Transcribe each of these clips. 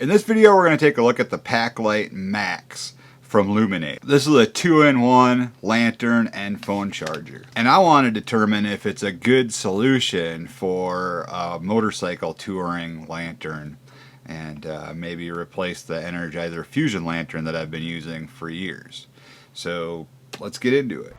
In this video we're going to take a look at the Packlite Max from Luminaid. This is a 2-in-1 lantern and phone charger. And I want to determine if it's a good solution for a motorcycle touring lantern and maybe replace the Energizer Fusion lantern that I've been using for years. So let's get into it.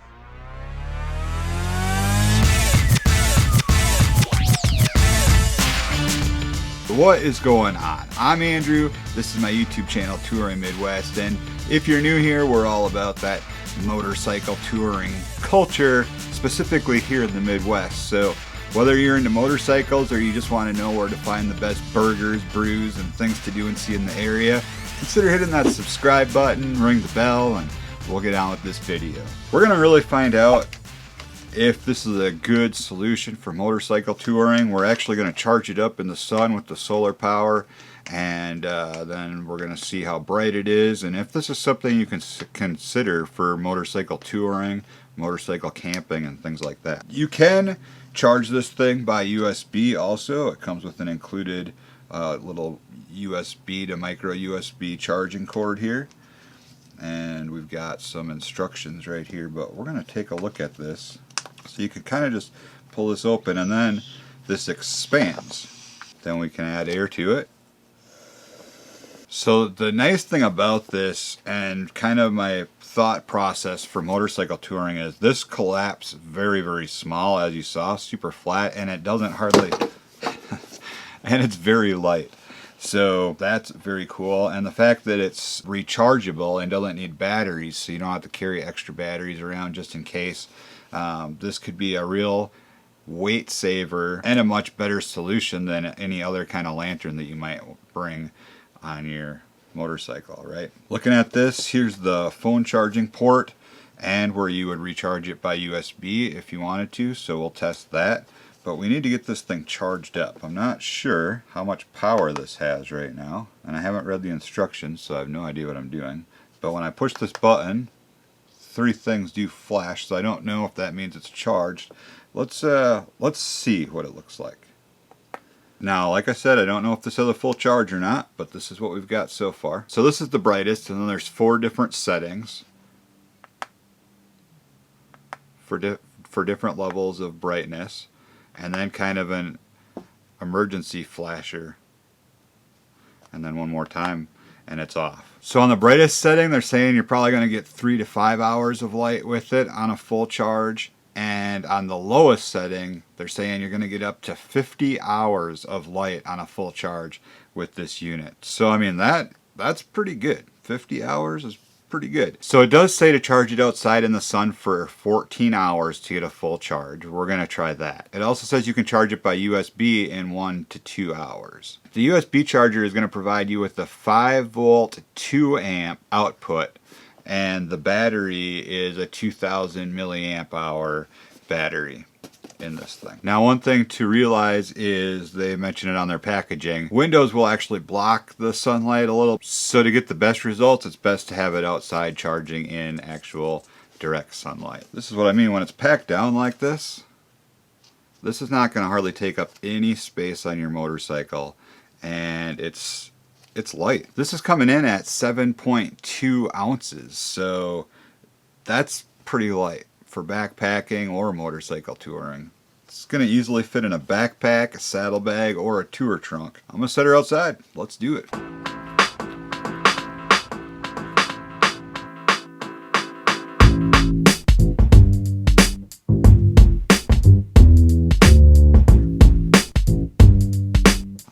What is going on? I'm Andrew. This is my YouTube channel, Touring Midwest, and if you're new here, we're all about that motorcycle touring culture, specifically here in the Midwest. So whether you're into motorcycles or you just want to know where to find the best burgers, brews, and things to do and see in the area, consider hitting that subscribe button, ring the bell, and we'll get on with this video. We're going to really find out if this is a good solution for motorcycle touring. We're actually going to charge it up in the sun with the solar power, and then we're going to see how bright it is and if this is something you can consider for motorcycle touring, motorcycle camping, and things like that. You can charge this thing by USB also. It comes with an included little USB to micro USB charging cord here, and we've got some instructions right here, but we're going to take a look at this. So you can kind of just pull this open and then this expands. Then we can add air to it. So the nice thing about this, and kind of my thought process for motorcycle touring, is this collapses very, very small, as you saw, super flat, and it doesn't hardly, and it's very light. So that's very cool, and the fact that it's rechargeable and doesn't need batteries, so you don't have to carry extra batteries around just in case. This could be a real weight saver and a much better solution than any other kind of lantern that you might bring on your motorcycle, right? Looking at this, here's the phone charging port and where you would recharge it by USB if you wanted to, so we'll test that. But we need to get this thing charged up. I'm not sure how much power this has right now, and I haven't read the instructions, so I have no idea what I'm doing. But when I push this button, 3 things do flash, so I don't know if that means it's charged. Let's see what it looks like. Now, like I said, I don't know if this has a full charge or not, but this is what we've got so far. So this is the brightest, and then there's 4 different settings for different levels of brightness, and then kind of an emergency flasher, and then one more time and it's off. So on the brightest setting, they're saying you're probably going to get 3 to 5 hours of light with it on a full charge, and on the lowest setting, they're saying you're going to get up to 50 hours of light on a full charge with this unit. So I mean, that's pretty good. 50 hours is pretty good. So it does say to charge it outside in the sun for 14 hours to get a full charge. We're going to try that. It also says you can charge it by USB in 1 to 2 hours. The USB charger is going to provide you with a 5-volt 2-amp output, and the battery is a 2000 milliamp hour battery in this thing. Now, one thing to realize is they mention it on their packaging. Windows will actually block the sunlight a little, so to get the best results, it's best to have it outside charging in actual direct sunlight. This is what I mean when it's packed down like this. This is not going to hardly take up any space on your motorcycle, and it's light. This is coming in at 7.2 ounces, so that's pretty light for backpacking or motorcycle touring. It's going to easily fit in a backpack, a saddlebag, or a tour trunk. I'm going to set her outside. Let's do it.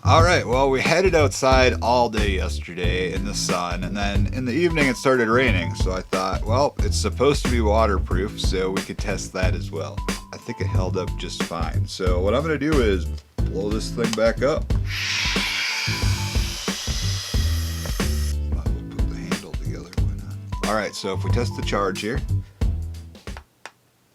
Alright, well, we headed outside all day yesterday in the sun, and then in the evening it started raining, so I thought, well, it's supposed to be waterproof, so we could test that as well. I think it held up just fine. So what I'm going to do is blow this thing back up. Might as well put the handle together, why not? Alright, so if we test the charge here,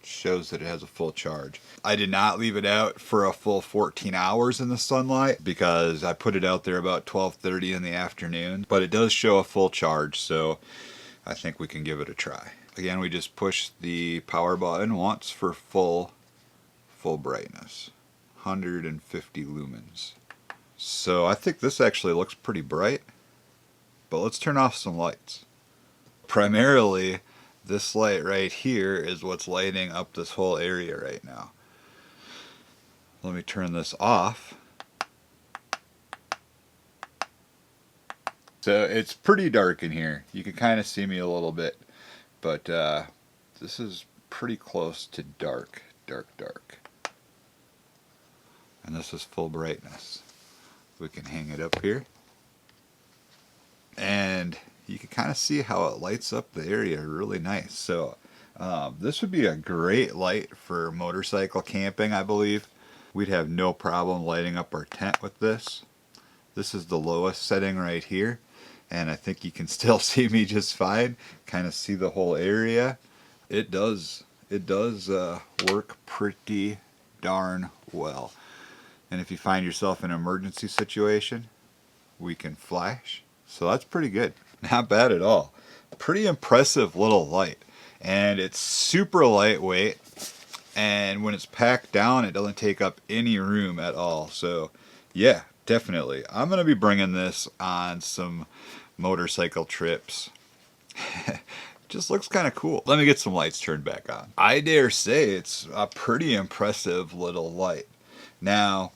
shows that it has a full charge. I did not leave it out for a full 14 hours in the sunlight because I put it out there about 12:30 in the afternoon, but it does show a full charge, so I think we can give it a try. Again, we just push the power button once for full brightness, 150 lumens. So I think this actually looks pretty bright. But let's turn off some lights. Primarily, this light right here is what's lighting up this whole area right now. Let me turn this off. So it's pretty dark in here. You can kind of see me a little bit, but this is pretty close to dark. And this is full brightness. We can hang it up here. And you can kind of see how it lights up the area really nice. So this would be a great light for motorcycle camping, I believe. We'd have no problem lighting up our tent with this. This is the lowest setting right here. And I think you can still see me just fine. Kind of see the whole area. It does work pretty darn well. And if you find yourself in an emergency situation, we can flash. So that's pretty good. Not bad at all. Pretty impressive little light. And it's super lightweight. And when it's packed down, it doesn't take up any room at all. So yeah, definitely. I'm going to be bringing this on some motorcycle trips. Just looks kind of cool. Let me get some lights turned back on. I dare say it's a pretty impressive little light. Now,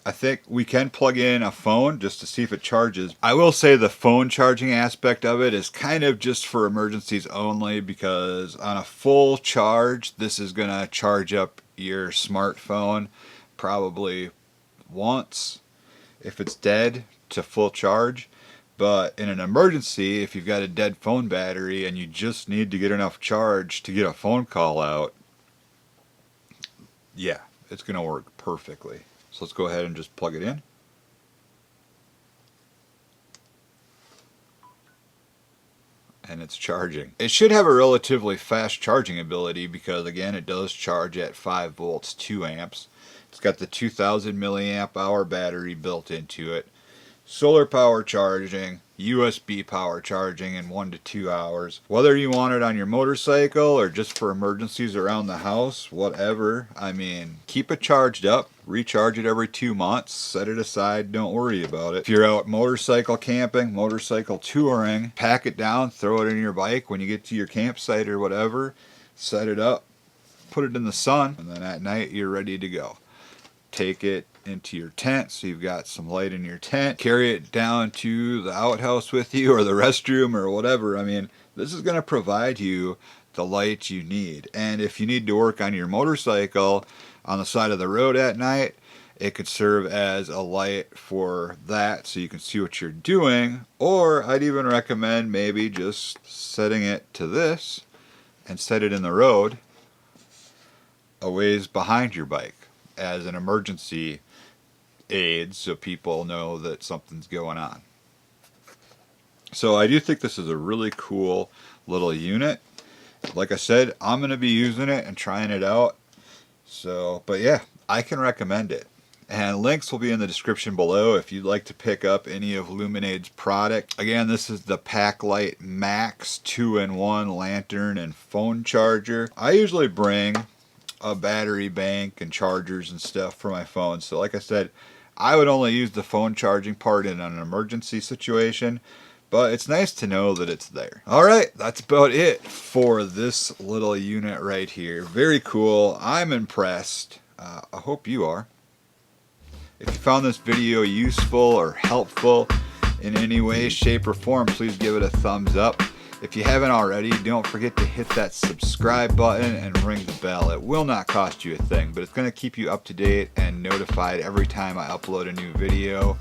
I think we can plug in a phone just to see if it charges. I will say the phone charging aspect of it is kind of just for emergencies only, because on a full charge, this is going to charge up your smartphone probably once if it's dead to full charge. But in an emergency, if you've got a dead phone battery and you just need to get enough charge to get a phone call out, yeah, it's going to work perfectly. So let's go ahead and just plug it in. And it's charging. It should have a relatively fast charging ability because, again, it does charge at 5 volts, 2 amps. It's got the 2000 milliamp hour battery built into it. Solar power charging, USB power charging in 1 to 2 hours. Whether you want it on your motorcycle or just for emergencies around the house, whatever. I mean, keep it charged up, recharge it every 2 months, set it aside, don't worry about it. If you're out motorcycle camping, motorcycle touring, pack it down, throw it in your bike when you get to your campsite or whatever, set it up, put it in the sun, and then at night you're ready to go. Take it into your tent so you've got some light in your tent. Carry it down to the outhouse with you or the restroom or whatever. I mean, this is going to provide you the light you need. And if you need to work on your motorcycle on the side of the road at night, it could serve as a light for that so you can see what you're doing. Or I'd even recommend maybe just setting it to this and set it in the road a ways behind your bike as an emergency aid so people know that something's going on. So I do think this is a really cool little unit. Like I said, I'm going to be using it and trying it out. So, but yeah, I can recommend it. And links will be in the description below if you'd like to pick up any of Luminaid's product. Again, this is the Packlite Max 2-in-1 lantern and phone charger. I usually bring a battery bank and chargers and stuff for my phone. So like I said, I would only use the phone charging part in an emergency situation, but it's nice to know that it's there. Alright, that's about it for this little unit right here. Very cool. I'm impressed. I hope you are. If you found this video useful or helpful in any way, shape, or form, please give it a thumbs up. If you haven't already, don't forget to hit that subscribe button and ring the bell. It will not cost you a thing, but it's going to keep you up to date and notified every time I upload a new video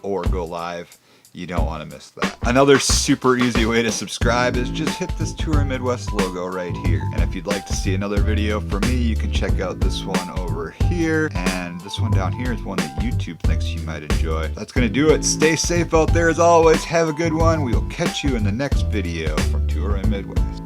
or go live. You don't want to miss that. Another super easy way to subscribe is just hit this Touring Midwest logo right here. And if you'd like to see another video from me, you can check out this one over here. And this one down here is one that YouTube thinks you might enjoy. That's going to do it. Stay safe out there as always. Have a good one. We will catch you in the next video from Touring Midwest.